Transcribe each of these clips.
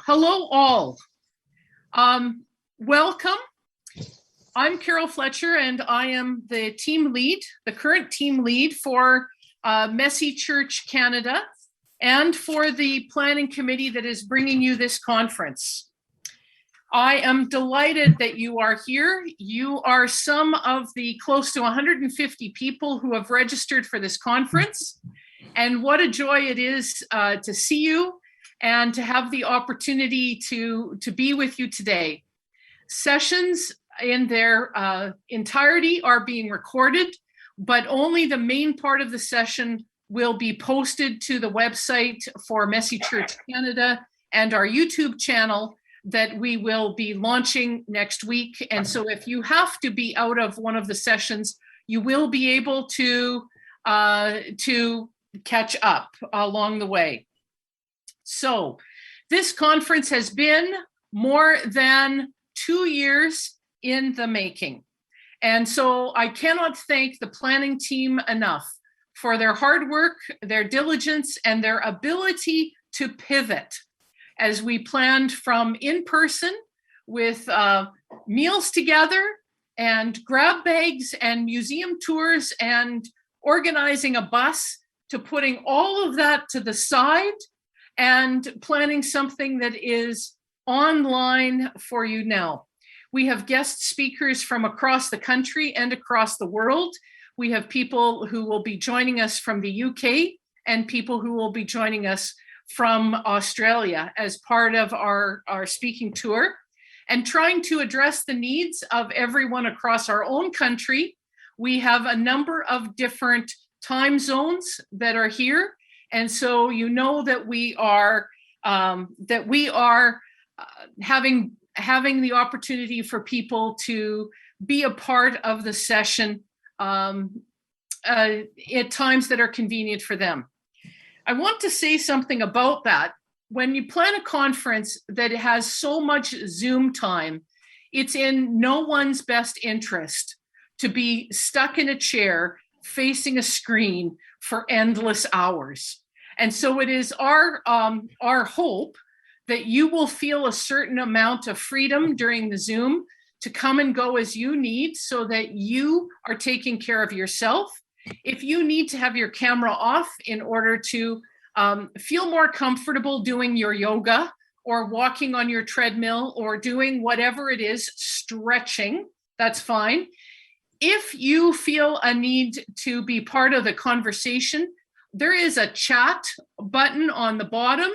Hello all. Welcome. I'm Carol Fletcher and I am the team lead, the current team lead for Messy Church Canada and for the planning committee that is bringing you this conference. I am delighted that you are here. You are some of the close to 150 people who have registered for this conference. And what a joy it is to see you and to have the opportunity to be with you today. Sessions in their entirety are being recorded, but only the main part of the session will be posted to the website for Messy Church Canada and our YouTube channel that we will be launching next week. And so if you have to be out of one of the sessions, you will be able to catch up along the way. So this conference has been more than 2 years in the making. And so I cannot thank the planning team enough for their hard work, their diligence, and their ability to pivot as we planned from in person with meals together and grab bags and museum tours and organizing a bus to putting all of that to the side and planning something that is online for you now. We have guest speakers from across the country and across the world. We have people who will be joining us from the UK and people who will be joining us from Australia as part of our speaking tour and trying to address the needs of everyone across our own country. We have a number of different time zones that are here. And so you know that we are having the opportunity for people to be a part of the session at times that are convenient for them. I want to say something about that. When you plan a conference that has so much Zoom time, it's in no one's best interest to be stuck in a chair facing a screen for endless hours. And so it is our hope that you will feel a certain amount of freedom during the Zoom to come and go as you need so that you are taking care of yourself. If you need to have your camera off in order to feel more comfortable doing your yoga or walking on your treadmill or doing whatever it is, stretching, that's fine. If you feel a need to be part of the conversation, there is a chat button on the bottom,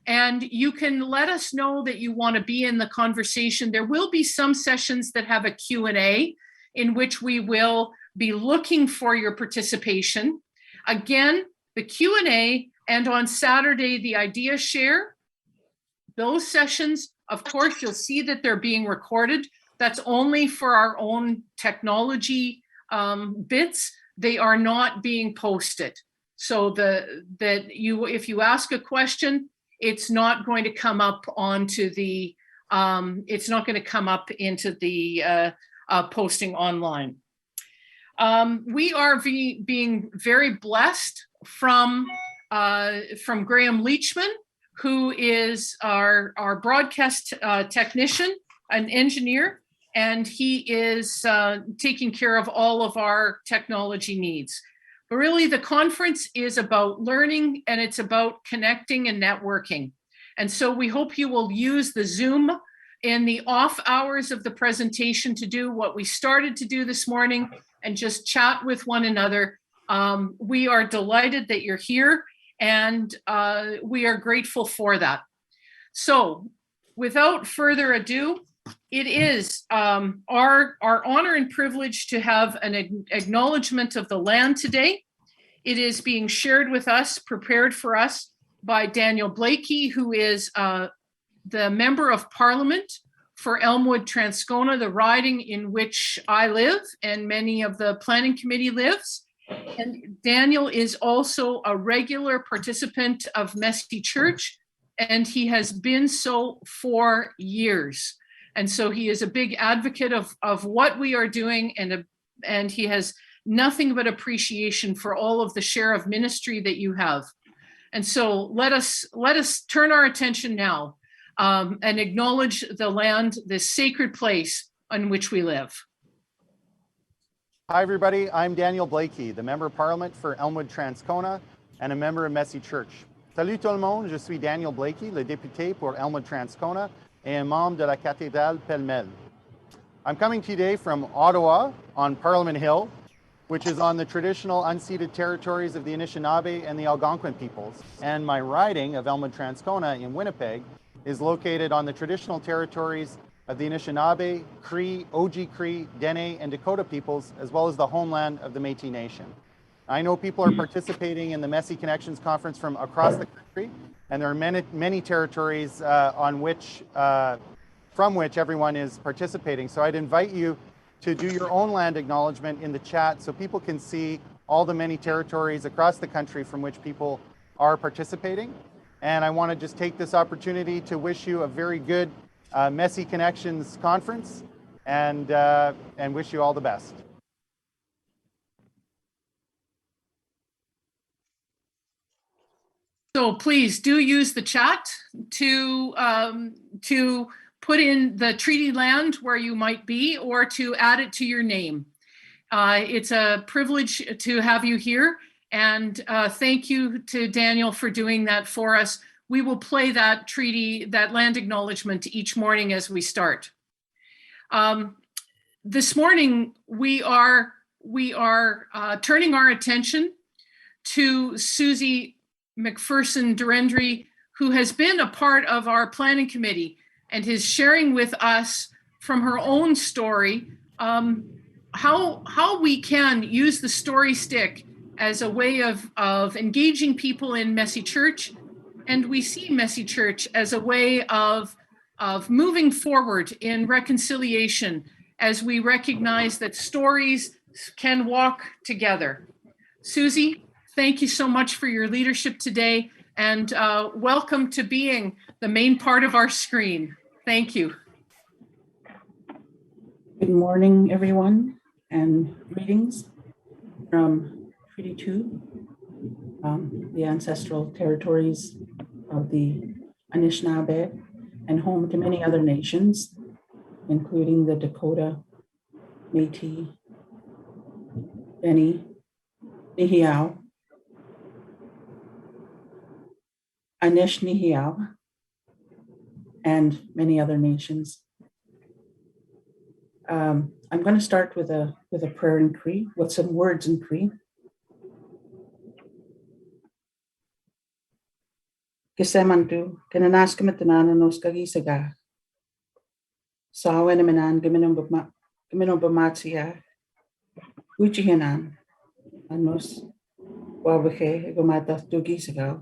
and you can let us know that you want to be in the conversation. There will be some sessions that have a Q&A in which we will be looking for your participation. Again, the Q&A and on Saturday, the idea share. Those sessions, of course, you'll see that they're being recorded. That's only for our own technology bits. They are not being posted. So if you ask a question, it's not going to come up onto the, it's not going to come up into the posting online. We are being very blessed from Graham Leachman, who is our broadcast technician, an engineer, and he is taking care of all of our technology needs. But really, the conference is about learning and it's about connecting and networking. And so we hope you will use the Zoom in the off hours of the presentation to do what we started to do this morning and just chat with one another. We are delighted that you're here and we are grateful for that. So without further ado, it is our honor and privilege to have an acknowledgement of the land today. It is being shared with us, prepared for us by Daniel Blakey, who is the Member of Parliament for Elmwood Transcona, the riding in which I live and many of the planning committee lives. And Daniel is also a regular participant of Messy Church, and he has been so for years. And so he is a big advocate of what we are doing, and he has nothing but appreciation for all of the share of ministry that you have. And so let us turn our attention now and acknowledge the land, this sacred place on which we live. Hi everybody, I'm Daniel Blakey, the Member of Parliament for Elmwood-Transcona and a member of Messy Church. Salut tout le monde, je suis Daniel Blakey, le député pour Elmwood-Transcona et un membre de la cathédrale Pêle-Mêle. I'm coming to you today from Ottawa on Parliament Hill, which is on the traditional unceded territories of the Anishinaabe and the Algonquin peoples. And my riding of Elmwood-Transcona in Winnipeg is located on the traditional territories of the Anishinaabe, Cree, Cree, Dene, and Dakota peoples, as well as the homeland of the Métis Nation. I know people are participating in the Messy Connections Conference from across the country, and there are many territories from which everyone is participating. So I'd invite you to do your own land acknowledgement in the chat so people can see all the many territories across the country from which people are participating. And I want to just take this opportunity to wish you a very good Messy Connections Conference and wish you all the best. So please do use the chat to put in the treaty land where you might be or to add it to your name. It's a privilege to have you here, and thank you to Daniel for doing that for us. We will play that treaty, that land acknowledgement each morning as we start. This morning, we are turning our attention to Susie McPherson Derendy, who has been a part of our planning committee and is sharing with us from her own story how we can use the story stick as a way of engaging people in Messy Church. And we see Messy Church as a way of moving forward in reconciliation as we recognize that stories can walk together. Susie, thank you so much for your leadership today, and welcome to being the main part of our screen. Thank you. Good morning, everyone, and greetings from Treaty 2, the ancestral territories of the Anishinaabe, and home to many other nations, including the Dakota, Métis, Dene, Nihiau, Anishinaabe, and many other nations. I'm going to start with a prayer in Cree, with some words in Cree. Kesemantu, kenanas kemetanana nos kagisaga. Sawen menan geminom bamatia. Uchihanan, anos wawahe gomata tugisaga.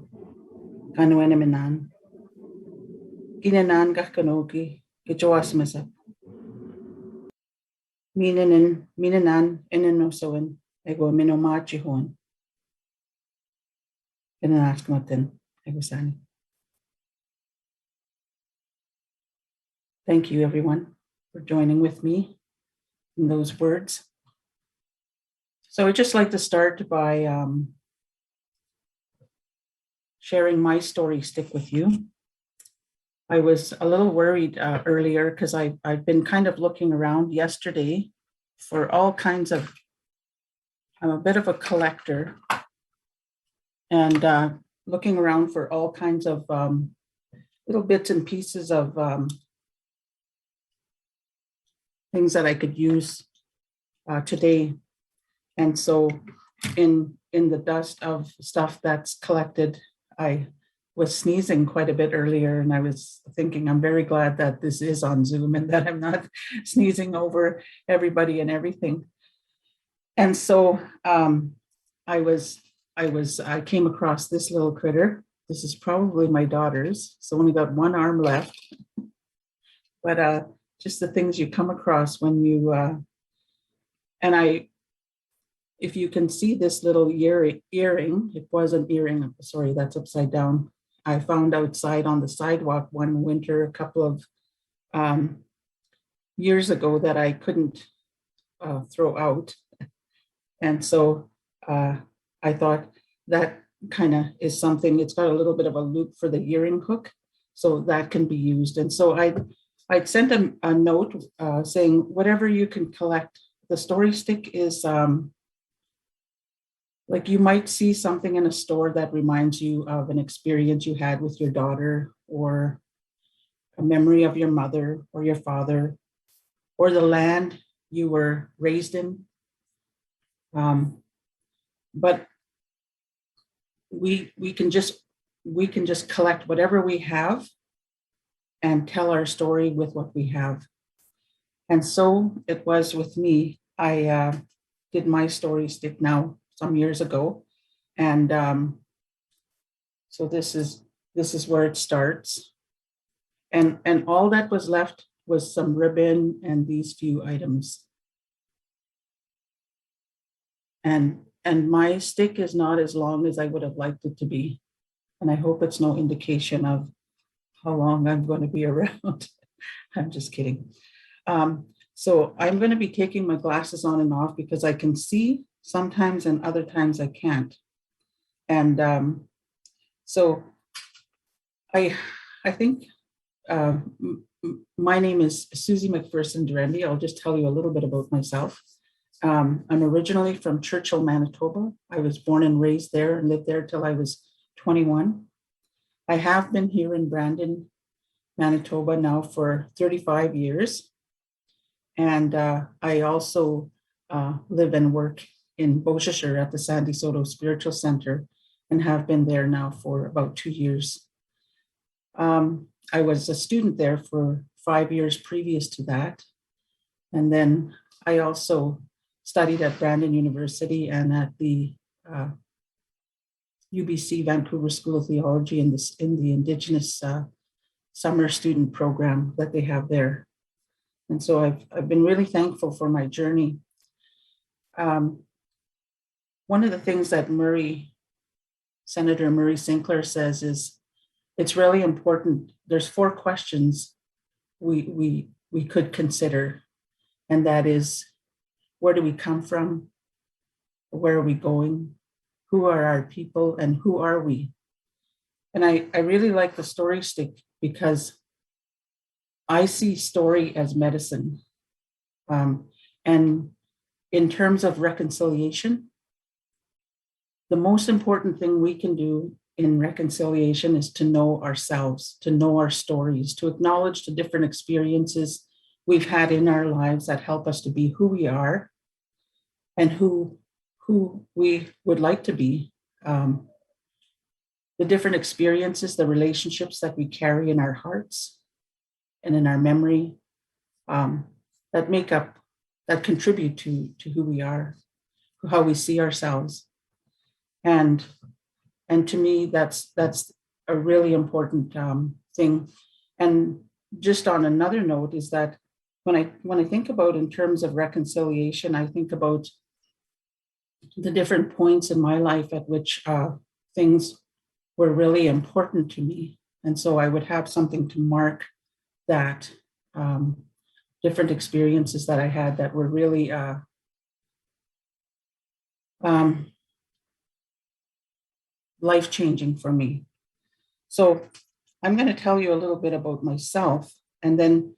Kanuene menan. Ginanan gakanogi, gejoasmasa. Minanan enenosoen, ego minomachihon. Kenanas kematen. Thank you, everyone, for joining with me in those words. So I'd just like to start by sharing my story stick with you. I was a little worried earlier because I've been kind of looking around yesterday for all kinds of, I'm a bit of a collector, and looking around for all kinds of little bits and pieces of things that I could use today. And so in the dust of stuff that's collected, I was sneezing quite a bit earlier, and I was thinking I'm very glad that this is on Zoom and that I'm not sneezing over everybody and everything. And so I came across this little critter. This is probably my daughter's. It's only got one arm left. But just the things you come across when you, if you can see this little earring, it was an earring, sorry, that's upside down. I found outside on the sidewalk one winter, a couple of years ago, that I couldn't throw out. And so I thought that kind of is something, it's got a little bit of a loop for the earring hook. So that can be used. And so I'd sent a note saying, whatever you can collect. The story stick is like you might see something in a store that reminds you of an experience you had with your daughter, or a memory of your mother or your father, or the land you were raised in. But we can just collect whatever we have and tell our story with what we have. And so it was with me. I did my story stick now some years ago, and so this is where it starts. And all that was left was some ribbon and these few items. And my stick is not as long as I would have liked it to be. And I hope it's no indication of how long I'm going to be around. I'm just kidding. So I'm going to be taking my glasses on and off because I can see sometimes and other times I can't. And so I think my name is Susie McPherson Derendy. I'll just tell you a little bit about myself. I'm originally from Churchill, Manitoba. I was born and raised there and lived there till I was 21. I have been here in Brandon, Manitoba now for 35 years. And I also live and work in Beauchester at the San DeSoto Spiritual Center and have been there now for about 2 years. I was a student there for 5 years previous to that. And then I also studied at Brandon University and at the UBC Vancouver School of Theology in the Indigenous summer student program that they have there. And so I've been really thankful for my journey. One of the things that Senator Murray Sinclair says is, it's really important. There's 4 questions we could consider. And that is, where do we come from? Where are we going? Who are our people and who are we? And I really like the story stick because I see story as medicine. And in terms of reconciliation, the most important thing we can do in reconciliation is to know ourselves, to know our stories, to acknowledge the different experiences we've had in our lives that help us to be who we are and who we would like to be. The different experiences, the relationships that we carry in our hearts and in our memory that contribute to who we are, how we see ourselves. And to me, that's a really important thing. And just on another note is that when I think about in terms of reconciliation, I think about the different points in my life at which things were really important to me. And so I would have something to mark that different experiences that I had that were really life-changing for me. So I'm going to tell you a little bit about myself, and then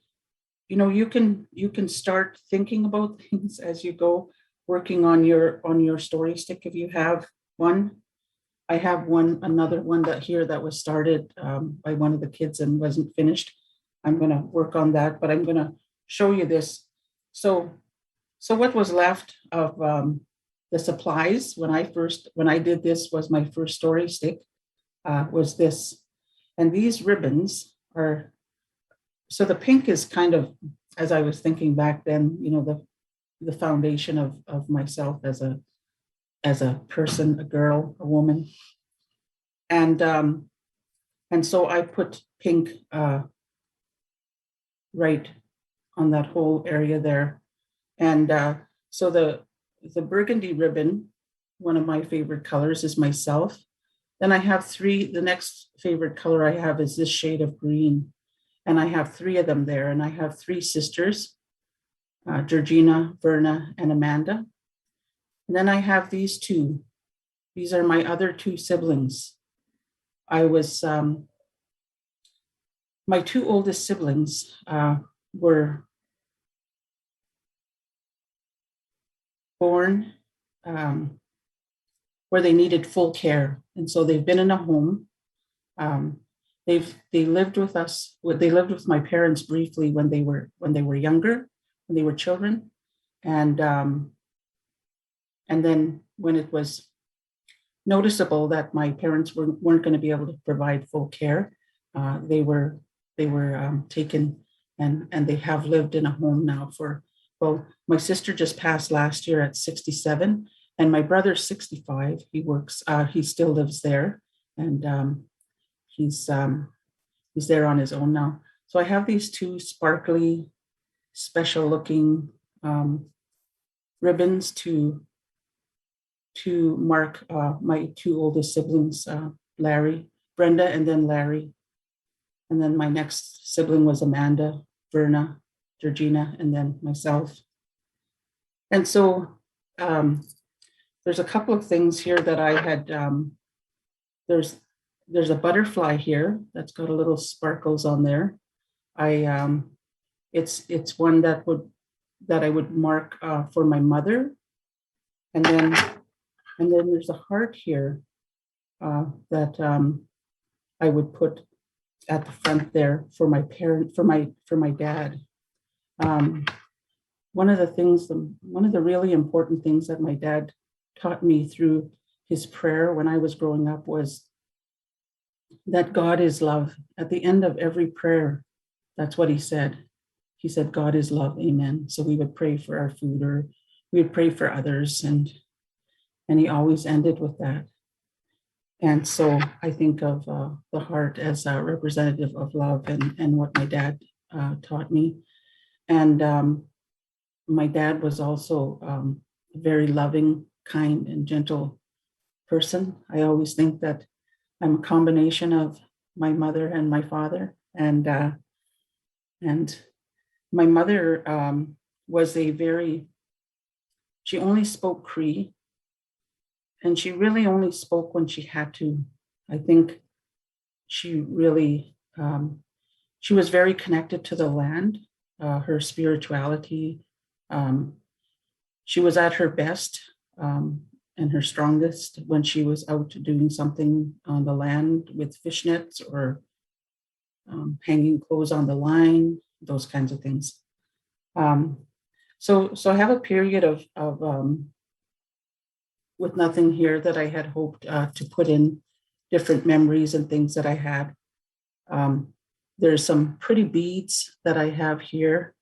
you can start thinking about things as you go, working on your story stick if you have one. I have another one that was started by one of the kids and wasn't finished. I'm going to work on that, but I'm going to show you this. So what was left of the supplies when I did this was my first story stick was this, and these ribbons are. So the pink is kind of, as I was thinking back then, the foundation of myself as a person, a girl, a woman, and so I put pink right on that whole area there, and so the burgundy ribbon, one of my favorite colors, is myself. Then I have 3. The next favorite color I have is this shade of green. And I have 3 of them there. And I have 3 sisters, Georgina, Verna, and Amanda. And then I have these 2. These are my other 2 siblings. I was my two oldest siblings were born where they needed full care. And so they've been in a home. They lived with us. They lived with my parents briefly when they were younger, when they were children, and then when it was noticeable that my parents weren't going to be able to provide full care, they were taken, and they have lived in a home now for, well, my sister just passed last year at 67, and my brother's 65. He works, he still lives there, and he's there on his own now. So I have these two sparkly, special looking ribbons to mark my two oldest siblings, Brenda, and then Larry. And then my next sibling was Amanda, Verna, Georgina, and then myself. And so there's a couple of things here that I had, there's a butterfly here that's got a little sparkles on there. It's one that I would mark for my mother. And then there's a heart here that I would put at the front there for my parent, for my dad. One of the really important things that my dad taught me through his prayer when I was growing up was that God is love. At the end of every prayer, that's what he said. He said, God is love, amen. So we would pray for our food, or we would pray for others, and he always ended with that. And so I think of the heart as a representative of love, and what my dad taught me. And my dad was also a very loving, kind, and gentle person. I always think that I'm a combination of my mother and my father. And my mother was she only spoke Cree, and she really only spoke when she had to. I think she really, she was very connected to the land, her spirituality. She was at her best and her strongest when she was out doing something on the land with fishnets, or hanging clothes on the line, those kinds of things. So I have a period of with nothing here that I had hoped to put in different memories and things that I had. There's some pretty beads that I have here,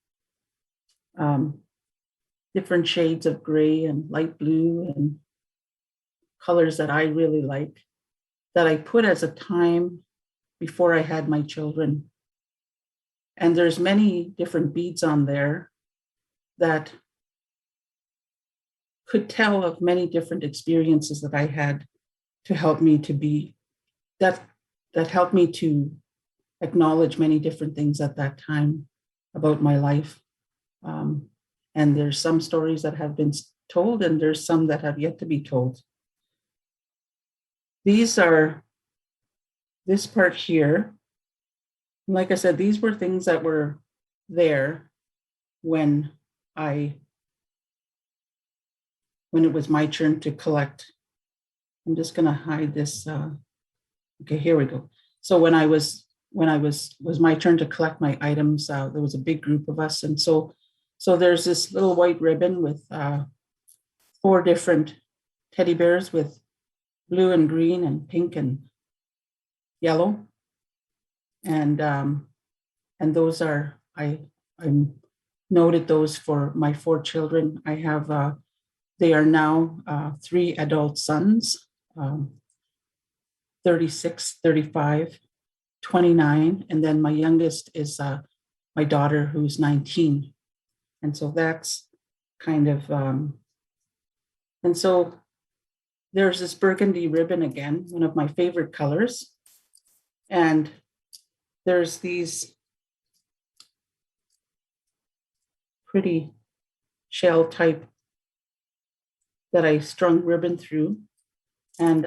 different shades of gray and light blue and colors that I really like, that I put as a time before I had my children. And there's many different beads on there that could tell of many different experiences that I had to help me to be, that helped me to acknowledge many different things at that time about my life. And there's some stories that have been told, and there's some that have yet to be told. This part here, like I said, these were things that were there when it was my turn to collect. I'm just going to hide this. Okay, here we go. So when it was my turn to collect my items, there was a big group of us, and so there's this little white ribbon with 4 different teddy bears with blue and green and pink and yellow, and those are I noted those for my 4 children. I have they are now 3 adult sons, 36, 35, 29, and then my youngest is my daughter, who's 19. And so that's kind of, and so there's this burgundy ribbon again, one of my favorite colors. And there's these pretty shell type that I strung ribbon through. And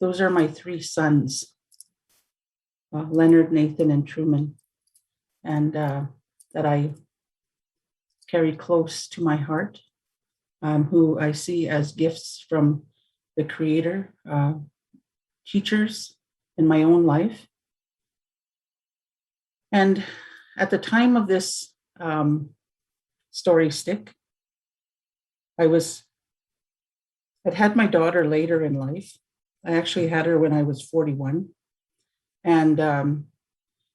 those are my 3 sons. Leonard, Nathan, and Truman, and that I carry close to my heart, who I see as gifts from the Creator, teachers in my own life. And at the time of this story stick, I'd had my daughter later in life. I actually had her when I was 41. And it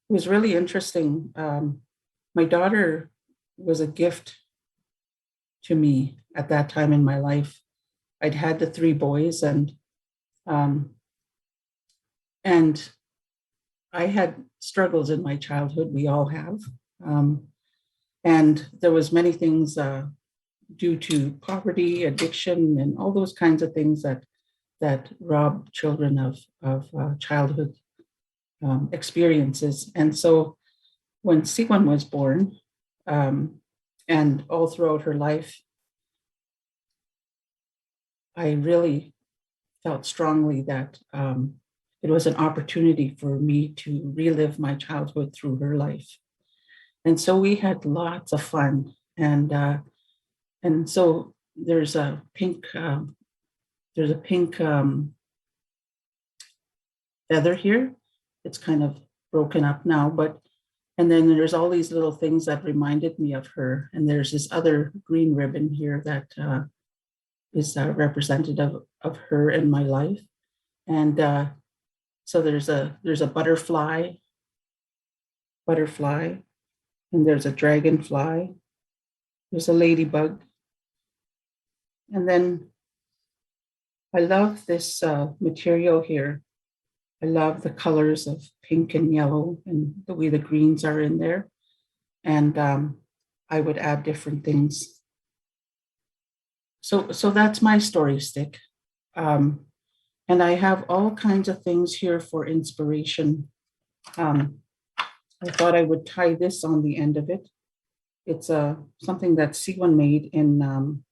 was really interesting. My daughter was a gift to me at that time in my life. I'd had the 3 boys, and I had struggles in my childhood. We all have. And there was many things due to poverty, addiction, and all those kinds of things that rob children of childhood experiences. And so when Segwun was born, and all throughout her life, I really felt strongly that it was an opportunity for me to relive my childhood through her life. And so we had lots of fun. And so there's a pink feather here. It's kind of broken up now, and then there's all these little things that reminded me of her. And there's this other green ribbon here that is representative of her in my life. And so there's a butterfly, and there's a dragonfly, there's a ladybug. And then I love this material here. I love the colors of pink and yellow and the way the greens are in there. And I would add different things. So that's my story stick. And I have all kinds of things here for inspiration. I thought I would tie this on the end of it. It's something that Segwun made in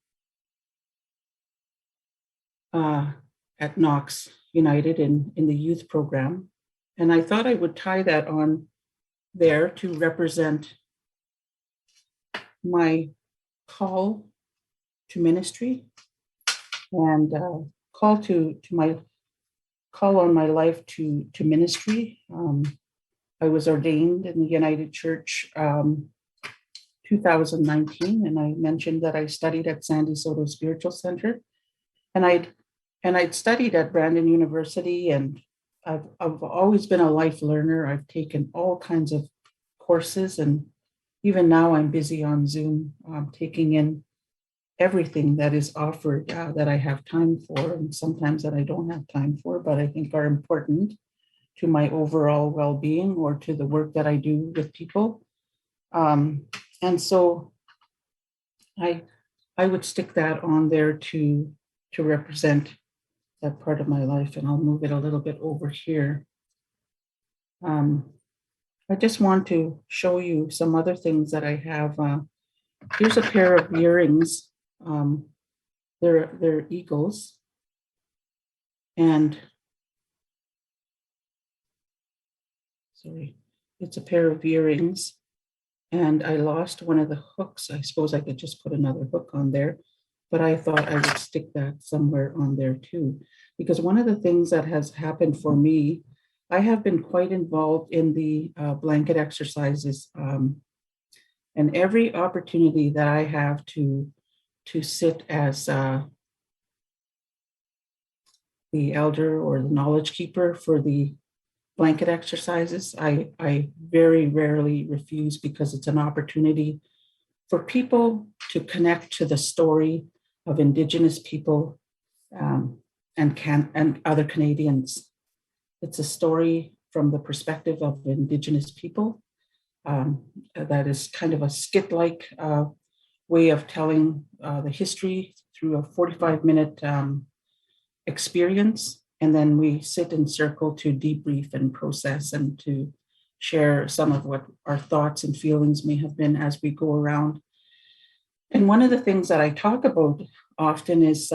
at Knox United in the youth program. And I thought I would tie that on there to represent my call to ministry and call on my life to ministry. I was ordained in the United Church 2019, and I mentioned that I studied at Sandy Soto Spiritual Center, and I'd studied at Brandon University, and I've always been a life learner. I've taken all kinds of courses, and even now I'm busy on Zoom, taking in everything that is offered that I have time for, and sometimes that I don't have time for, but I think are important to my overall well-being or to the work that I do with people. And so I would stick that on there to represent that part of my life, and I'll move it a little bit over here. I just want to show you some other things that I have. Here's a pair of earrings. They're eagles, and it's a pair of earrings, and I lost one of the hooks. I suppose I could just put another hook on there, but I thought I would stick that somewhere on there too, because one of the things that has happened for me, I have been quite involved in the blanket exercises, and every opportunity that I have to sit as the elder or the knowledge keeper for the blanket exercises, I very rarely refuse, because it's an opportunity for people to connect to the story of Indigenous people and other Canadians. It's a story from the perspective of Indigenous people that is kind of a skit-like way of telling the history through a 45-minute experience. And then we sit in circle to debrief and process and to share some of what our thoughts and feelings may have been as we go around. And one of the things that I talk about often is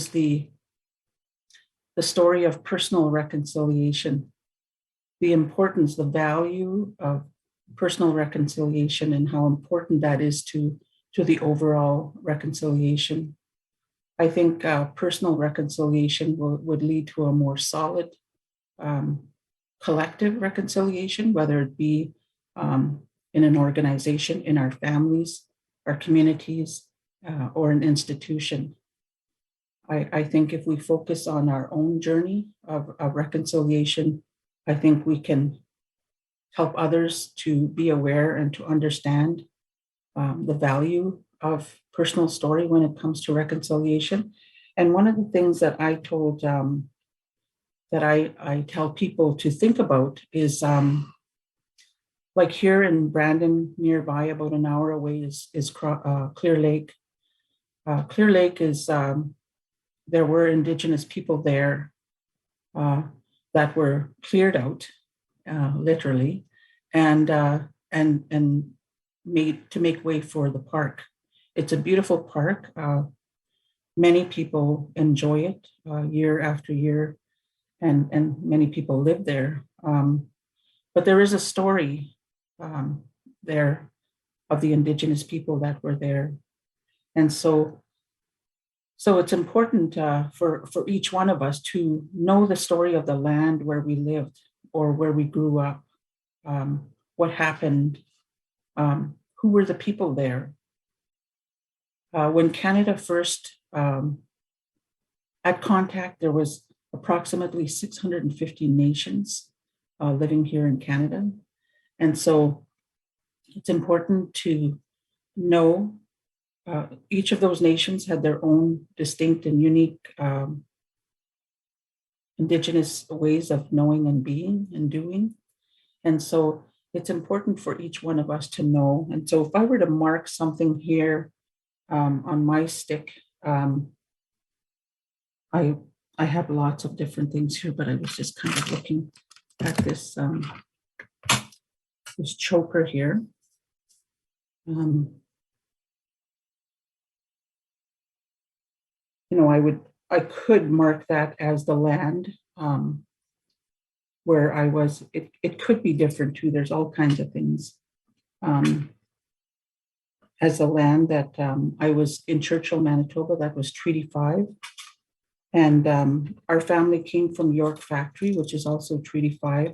the story of personal reconciliation. the importance, the value of personal reconciliation and how important that is to the overall reconciliation. I think personal reconciliation would lead to a more solid collective reconciliation, whether it be in an organization, in our families, our communities, or an institution. I think if we focus on our own journey of reconciliation, I think we can help others to be aware and to understand the value of personal story when it comes to reconciliation. And one of the things that I told, that I tell people to think about is like here in Brandon, nearby, about an hour away is Clear Lake. Clear Lake is, there were Indigenous people there that were cleared out, literally, and made to make way for the park. It's a beautiful park. Many people enjoy it year after year, and many people live there. But there is a story there of the Indigenous people that were there. And so it's important for each one of us to know the story of the land where we lived or where we grew up, what happened, who were the people there. When Canada first had contact, there was approximately 650 nations living here in Canada. And so it's important to know each of those nations had their own distinct and unique Indigenous ways of knowing and being and doing. And so it's important for each one of us to know. And so if I were to mark something here on my stick, I have lots of different things here, but I was just kind of looking at this this choker here. You know, I could mark that as the land where I was. It could be different too. There's all kinds of things. As the land that I was in Churchill, Manitoba, that was Treaty 5. And our family came from York Factory, which is also Treaty 5.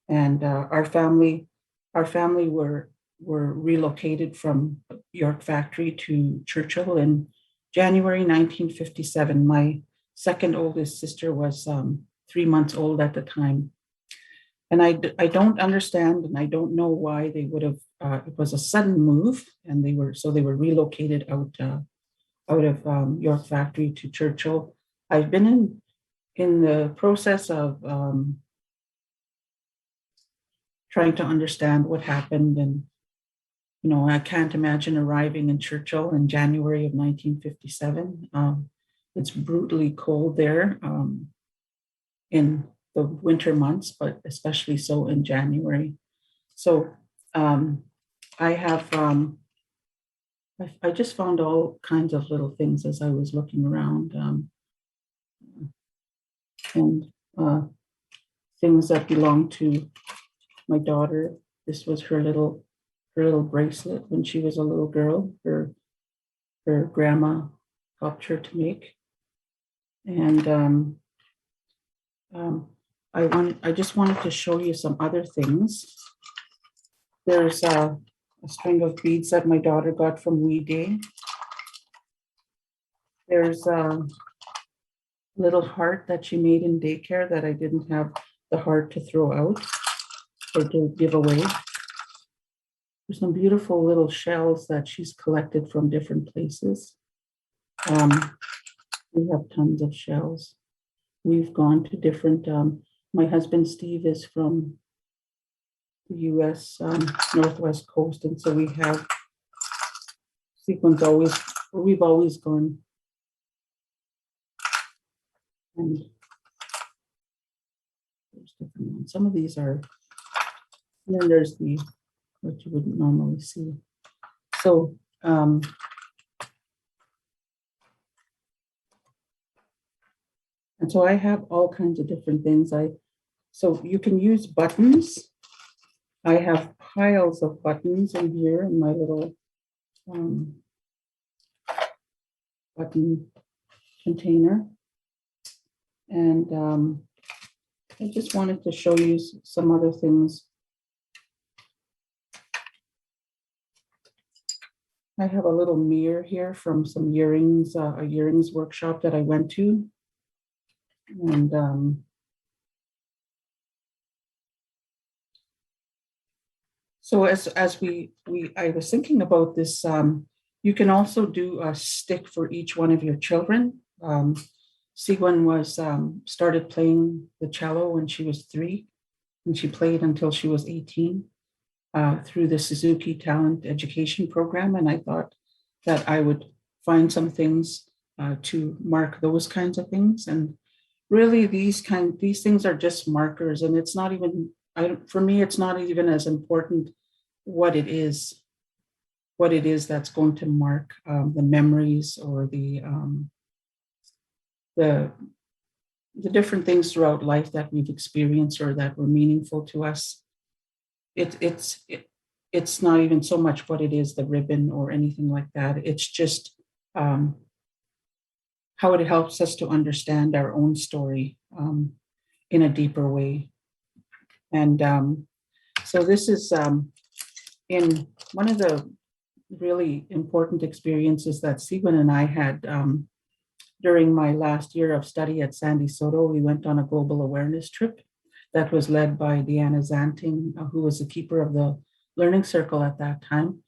And our family were relocated from York Factory to Churchill in January 1957. My second oldest sister was 3 months old at the time. And I don't understand, and I don't know why they would have, it was a sudden move, and they were relocated out of York Factory to Churchill. I've been in the process of trying to understand what happened. And, you know, I can't imagine arriving in Churchill in January of 1957. It's brutally cold there in the winter months, but especially so in January. So I have, I just found all kinds of little things as I was looking around, and things that belong to my daughter. This was her little bracelet when she was a little girl. Her grandma helped her to make, and I just wanted to show you some other things. There's a string of beads that my daughter got from Wee Day. There's a little heart that she made in daycare that I didn't have the heart to throw out or to give away. There's some beautiful little shells that she's collected from different places. We have tons of shells. We've gone to different, my husband Steve is from the US Northwest coast, and so we have Segwun's we've always gone. And there's different ones. Some of these are, and then there's the what you wouldn't normally see. So and so I have all kinds of different things. So you can use buttons. I have piles of buttons in here in my little button container. And I just wanted to show you some other things. I have a little mirror here from some earrings, a earrings workshop that I went to. And so as I was thinking about this, you can also do a stick for each one of your children. Segwun was started playing the cello when she was 3, and she played until she was 18 through the Suzuki Talent Education Program. And I thought that I would find some things to mark those kinds of things. And really, these things are just markers, and it's not even. For me, it's not even as important what it is that's going to mark the memories or the different things throughout life that we've experienced or that were meaningful to us. It's not even so much what it is, the ribbon or anything like that. It's just how it helps us to understand our own story in a deeper way. And so this is in one of the really important experiences that Segwun and I had during my last year of study at Sandy Soto. We went on a global awareness trip that was led by Deanna Zanting, who was the keeper of the Learning Circle at that time.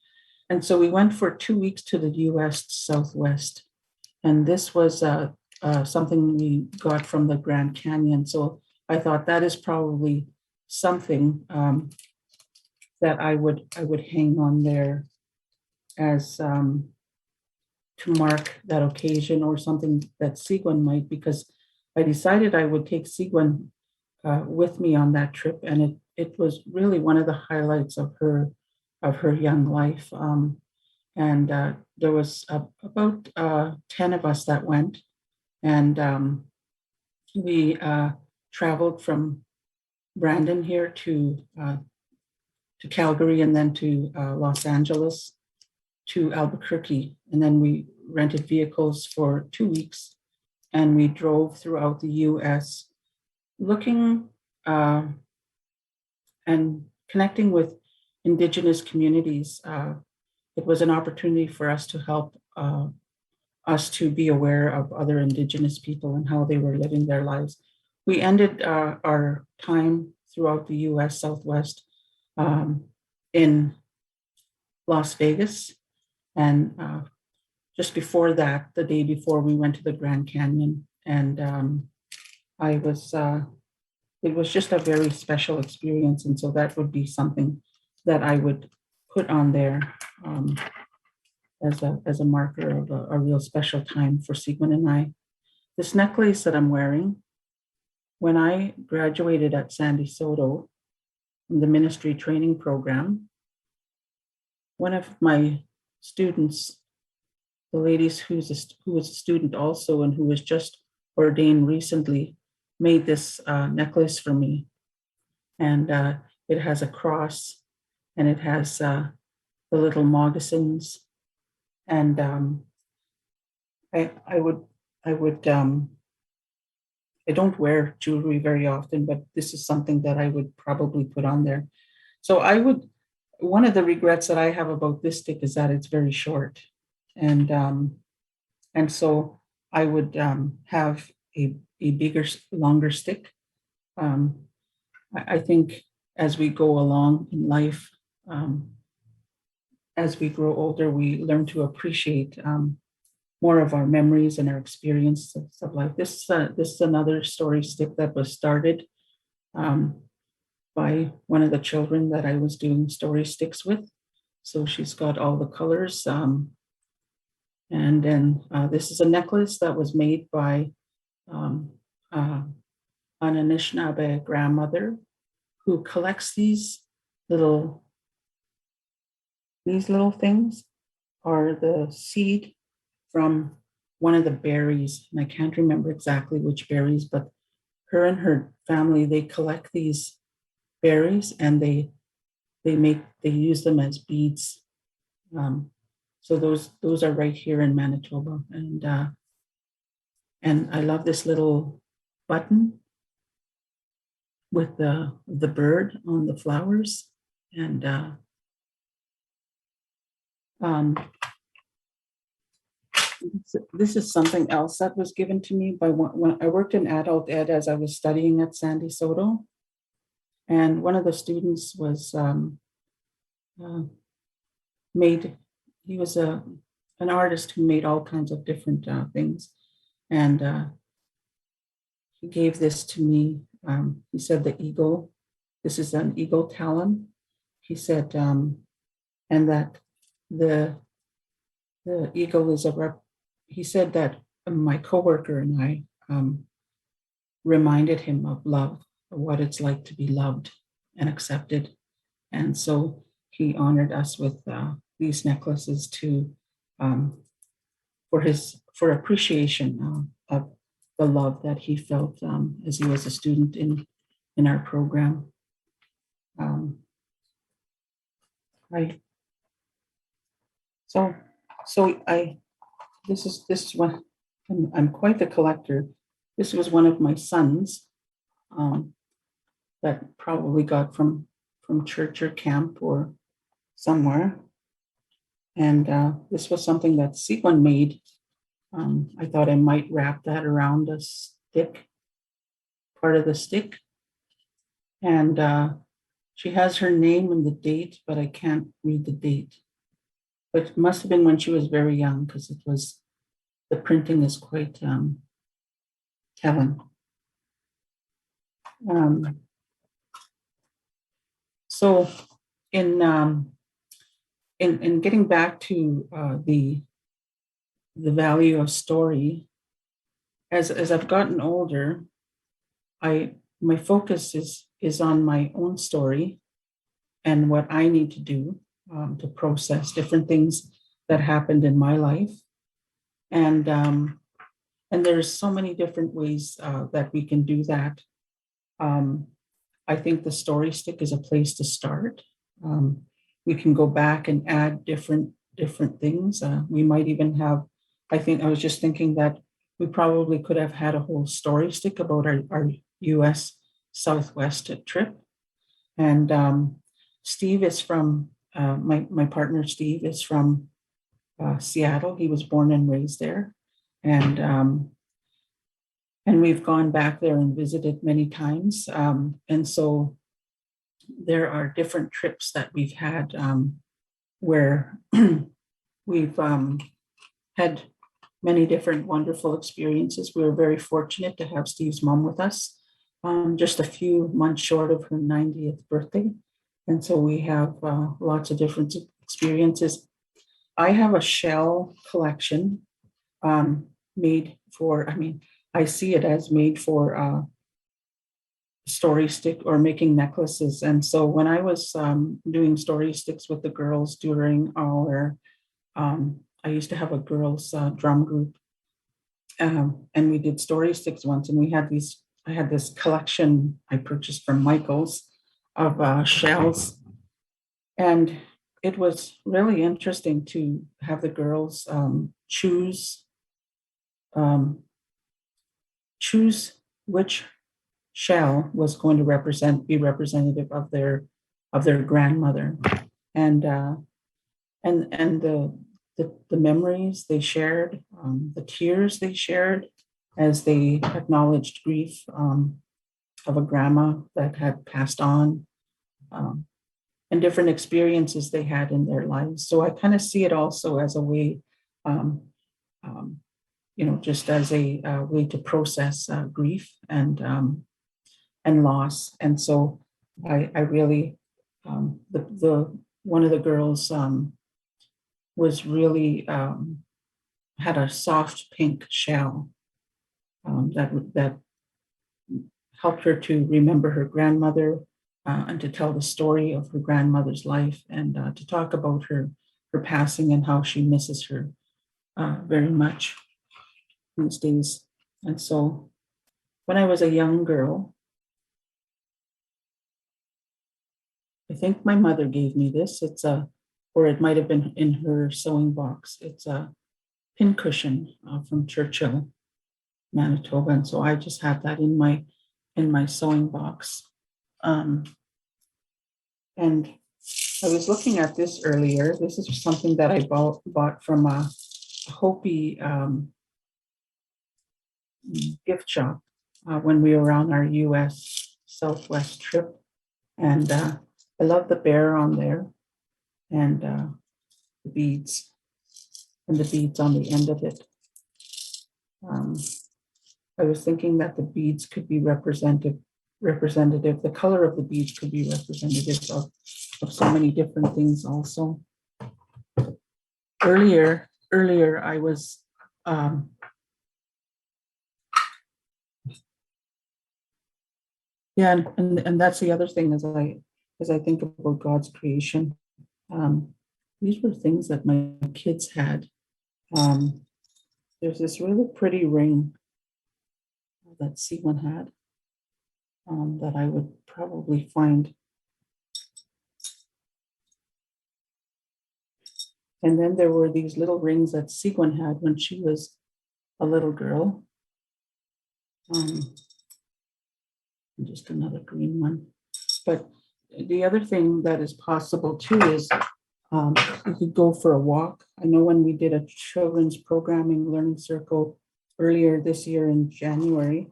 And so we went for 2 weeks to the US Southwest. And this was something we got from the Grand Canyon. So I thought that is probably something that I would hang on there as to mark that occasion, or something that Segwun might, because I decided I would take Segwun with me on that trip, and it was really one of the highlights of her young life. And there was about 10 of us that went, and we traveled from Brandon here to Calgary, and then to Los Angeles, to Albuquerque. And then we rented vehicles for 2 weeks, and we drove throughout the US looking and connecting with Indigenous communities. It was an opportunity for us to help us to be aware of other Indigenous people and how they were living their lives. We ended our time throughout the US Southwest in Las Vegas. And just before that, the day before, we went to the Grand Canyon. And it was just a very special experience. And so that would be something that I would put on there as a marker of a real special time for Segwun and I. This necklace that I'm wearing, when I graduated at Sandy Soto from the ministry training program, one of my students, the ladies who was a student also and who was just ordained recently, made this necklace for me. And it has a cross, and it has the little moccasins. And I don't wear jewelry very often, but this is something that I would probably put on there. So one of the regrets that I have about this stick is that it's very short. And so I would have a bigger, longer stick. I think as we go along in life, as we grow older, we learn to appreciate more of our memories and our experiences of life. This is another story stick that was started by one of the children that I was doing story sticks with. So she's got all the colors. And then this is a necklace that was made by an Anishinaabe grandmother who collects these little things, are the seed from one of the berries. And I can't remember exactly which berries, but her and her family, they collect these berries and they use them as beads. So those are right here in Manitoba, and I love this little button with the bird on the flowers, and this is something else that was given to me by when I worked in adult ed as I was studying at Sandy Soto, and one of the students was he was an artist who made all kinds of different things, and he gave this to me. He said the eagle, this is an eagle talon. He said, and that the eagle is he said that my coworker and I reminded him of love, of what it's like to be loved and accepted. And so he honored us with these necklaces for appreciation of the love that he felt as he was a student in our program. This is one. I'm quite the collector. This was one of my sons that probably got from church or camp or somewhere. And this was something that Segwun made. I thought I might wrap that around a stick, part of the stick. And she has her name and the date, but I can't read the date. But it must have been when she was very young, because the printing is quite telling. So in getting back to the value of story, as I've gotten older, my focus is on my own story and what I need to do to process different things that happened in my life. And there's so many different ways that we can do that. I think the story stick is a place to start. We can go back and add different things. We might even have, I was just thinking that we probably could have had a whole story stick about our US Southwest trip. And Steve is from, my partner Steve is from Seattle. He was born and raised there. And we've gone back there and visited many times. And so there are different trips that we've had where we've had many different wonderful experiences. We were very fortunate to have Steve's mom with us just a few months short of her 90th birthday. And so we have lots of different experiences. I have a shell collection made for, I see it as made for story stick or making necklaces. And so when I was doing story sticks with the girls during our, I used to have a girls drum group, and we did story sticks once, and I had this collection I purchased from Michael's of shells. And it was really interesting to have the girls choose which shell was going to be representative of their grandmother, and the memories they shared, the tears they shared as they acknowledged grief of a grandma that had passed on, and different experiences they had in their lives. So I kind of see it also as a way, just as a way to process grief and loss. And so I really, one of the girls was really had a soft pink shell that helped her to remember her grandmother and to tell the story of her grandmother's life, and to talk about her passing and how she misses her very much these days. And so when I was a young girl, I think my mother gave me this. Or it might have been in her sewing box. It's a pincushion from Churchill, Manitoba. And so I just have that in my sewing box. And I was looking at this earlier. This is something that I bought from a Hopi gift shop when we were on our US Southwest trip. And I love the bear on there and the beads on the end of it. I was thinking that the beads could be representative. The color of the beads could be representative of so many different things also. Earlier I was and that's the other thing as I think about God's creation. These were things that my kids had. There's this really pretty ring that Segwun had that I would probably find. And then there were these little rings that Segwun had when she was a little girl. Just another green one. But the other thing that is possible too is you could go for a walk. I know when we did a children's programming learning circle earlier this year in January,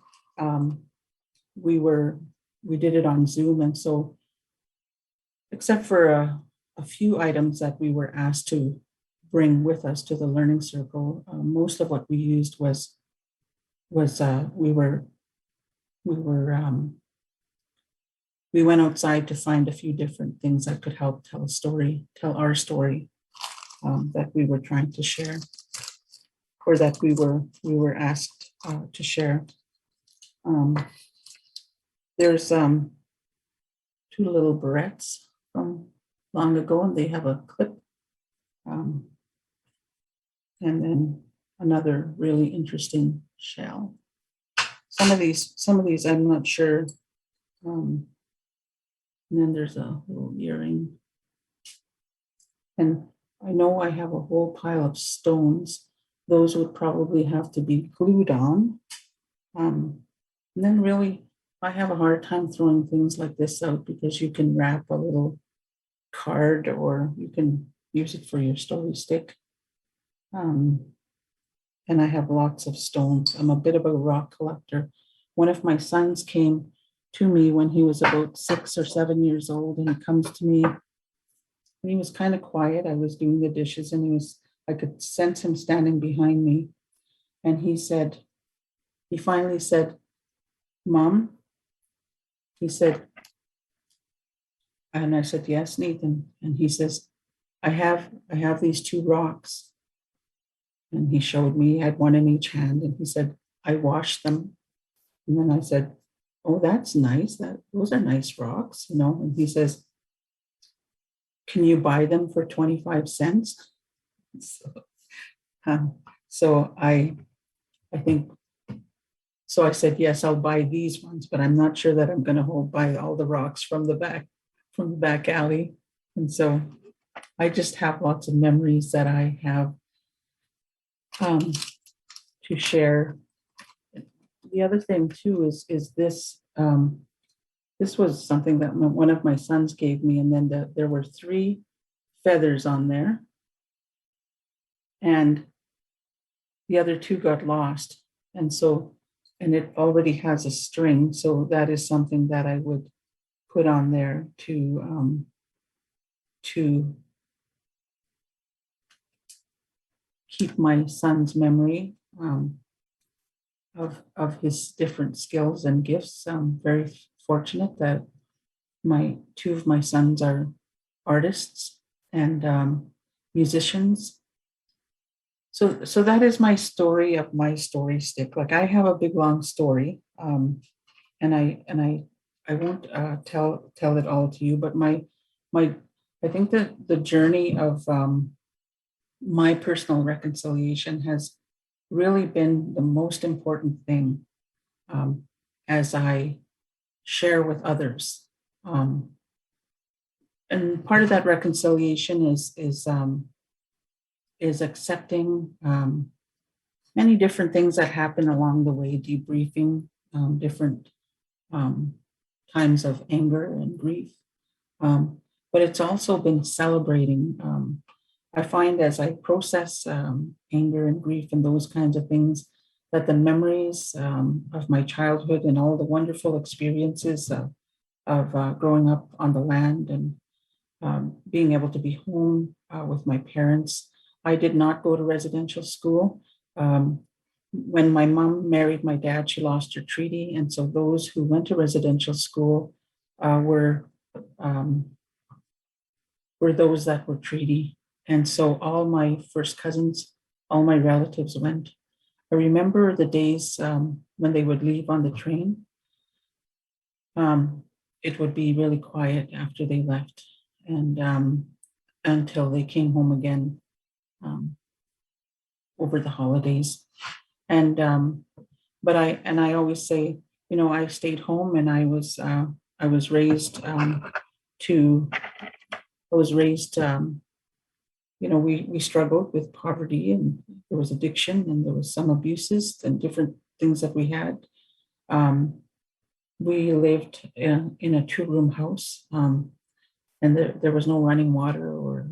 we did it on Zoom. And so except for a few items that we were asked to bring with us to the learning circle, most of what we used was we went outside to find a few different things that could help tell our story that we were trying to share, or that we were asked to share. There's two little barrettes from long ago, and they have a clip. And then another really interesting shell. Some of these I'm not sure. And then there's a little earring. And I know I have a whole pile of stones. Those would probably have to be glued on. And then really, I have a hard time throwing things like this out because you can wrap a little card or you can use it for your story stick. And I have lots of stones. I'm a bit of a rock collector. One of my sons came to me when he was about 6 or 7 years old, and he comes to me and he was kind of quiet. I was doing the dishes and I could sense him standing behind me. And he finally said, "Mom," he said, and I said, "Yes, Nathan." And he says, I have these two rocks. And he showed me, he had one in each hand, and he said, "I washed them." And then I said, "Oh, that's nice. Those are nice rocks, you know." And he says, "Can you buy them for 25 cents?" So I think, so I said, "Yes, I'll buy these ones, but I'm not sure that I'm going to buy all the rocks from the back alley." And so I just have lots of memories that I have to share. The other thing too is this. This was something that one of my sons gave me, and then there were 3 feathers on there, and the other 2 got lost. And it already has a string, so that is something that I would put on there to keep my son's memory of his different skills and gifts. I'm very fortunate that 2 of my sons are artists and musicians. So that is my story of my story stick. Like, I have a big long story, and I won't tell it all to you. But I think that the journey of my personal reconciliation has really been the most important thing as I share with others. and part of that reconciliation is accepting many different things that happen along the way, debriefing different times of anger and grief. But it's also been celebrating. I find as I process anger and grief and those kinds of things, that the memories of my childhood and all the wonderful experiences of growing up on the land and being able to be home with my parents. I did not go to residential school. When my mom married my dad, she lost her treaty. And so those who went to residential school were those that were treaty. And so all my first cousins, all my relatives went. I remember the days when they would leave on the train. It would be really quiet after they left, and until they came home again over the holidays. And but I always say, you know, I stayed home, and I was raised you know, we struggled with poverty, and there was addiction, and there was some abuses and different things that we had. We lived in a 2-room house, and there was no running water, or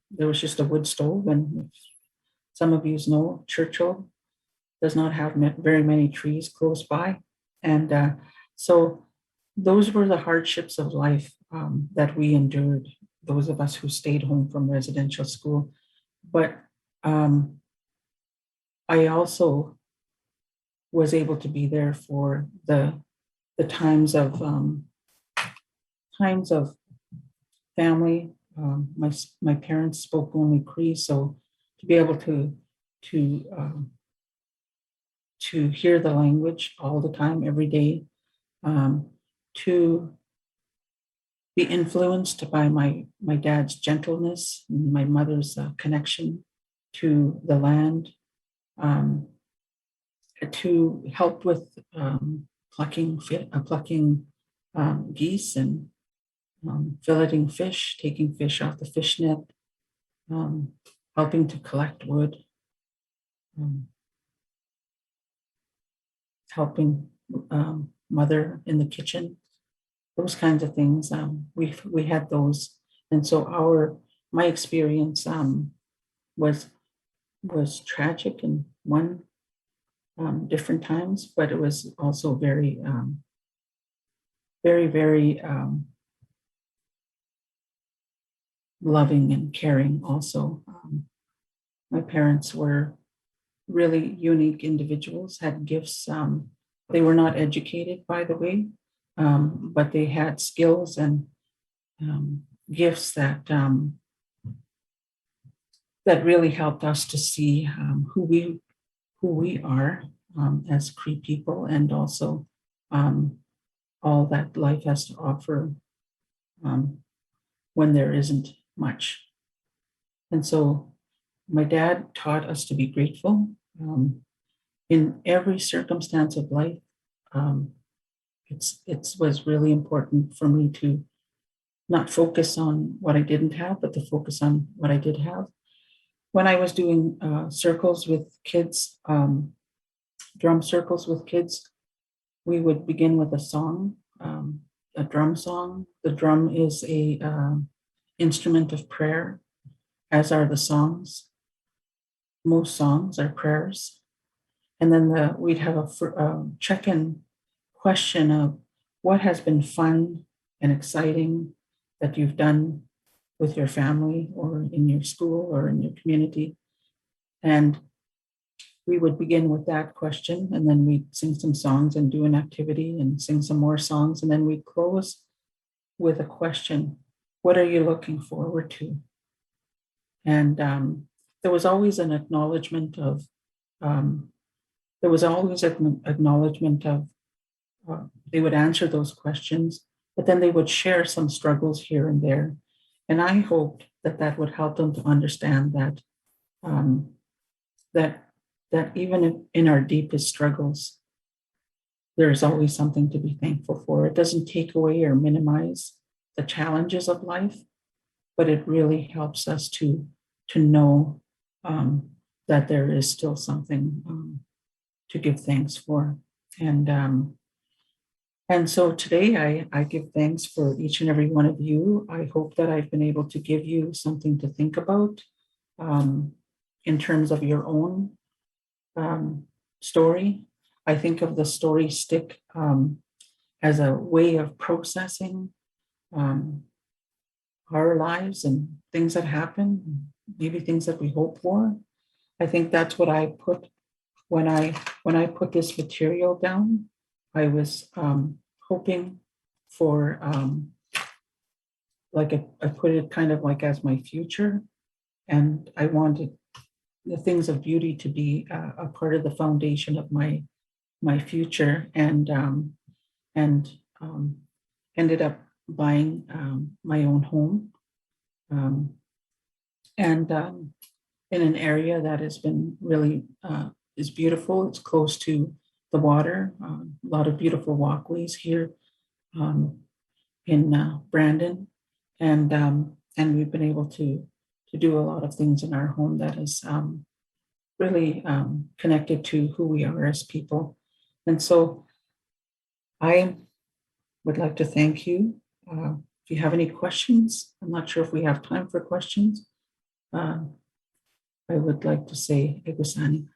there was just a wood stove. And some of you know, Churchill does not have very many trees close by. And so those were the hardships of life that we endured, those of us who stayed home from residential school. But I also was able to be there for the times of family. My parents spoke only Cree, so to be able to hear the language all the time, every day, to be influenced by my dad's gentleness, and my mother's connection to the land, to help with plucking geese and filleting fish, taking fish off the fish net, helping to collect wood, helping mother in the kitchen, those kinds of things. We had those, and so my experience was tragic in one different times, but it was also very, very loving and caring also. My parents were really unique individuals, had gifts. They were not educated, by the way, but they had skills and gifts that really helped us to see who we are as Cree people, and also all that life has to offer when there isn't much. And so my dad taught us to be grateful in every circumstance of life. It was really important for me to not focus on what I didn't have, but to focus on what I did have. When I was doing circles with kids, drum circles with kids, we would begin with a song, a drum song. The drum is a instrument of prayer, as are the songs. Most songs are prayers. And then we'd have a check-in question of what has been fun and exciting that you've done with your family or in your school or in your community. And we would begin with that question, and then we'd sing some songs and do an activity and sing some more songs. And then we'd close with a question: what are you looking forward to? And there was always an acknowledgement of, they would answer those questions, but then they would share some struggles here and there. And I hoped that would help them to understand that that even in our deepest struggles, there is always something to be thankful for. It doesn't take away or minimize the challenges of life, but it really helps us to know that there is still something to give thanks for. And so today I give thanks for each and every one of you. I hope that I've been able to give you something to think about in terms of your own story. I think of the story stick as a way of processing our lives and things that happen, maybe things that we hope for. I think that's what I put when I put this material down. I was hoping for I put it kind of like as my future, and I wanted the things of beauty to be a part of the foundation of my future, and ended up buying my own home, and in an area that has been really is beautiful. It's close to the water, a lot of beautiful walkways here in Brandon, and we've been able to do a lot of things in our home that is really connected to who we are as people. And so I would like to thank you. If you have any questions, I'm not sure if we have time for questions. I would like to say Egusani.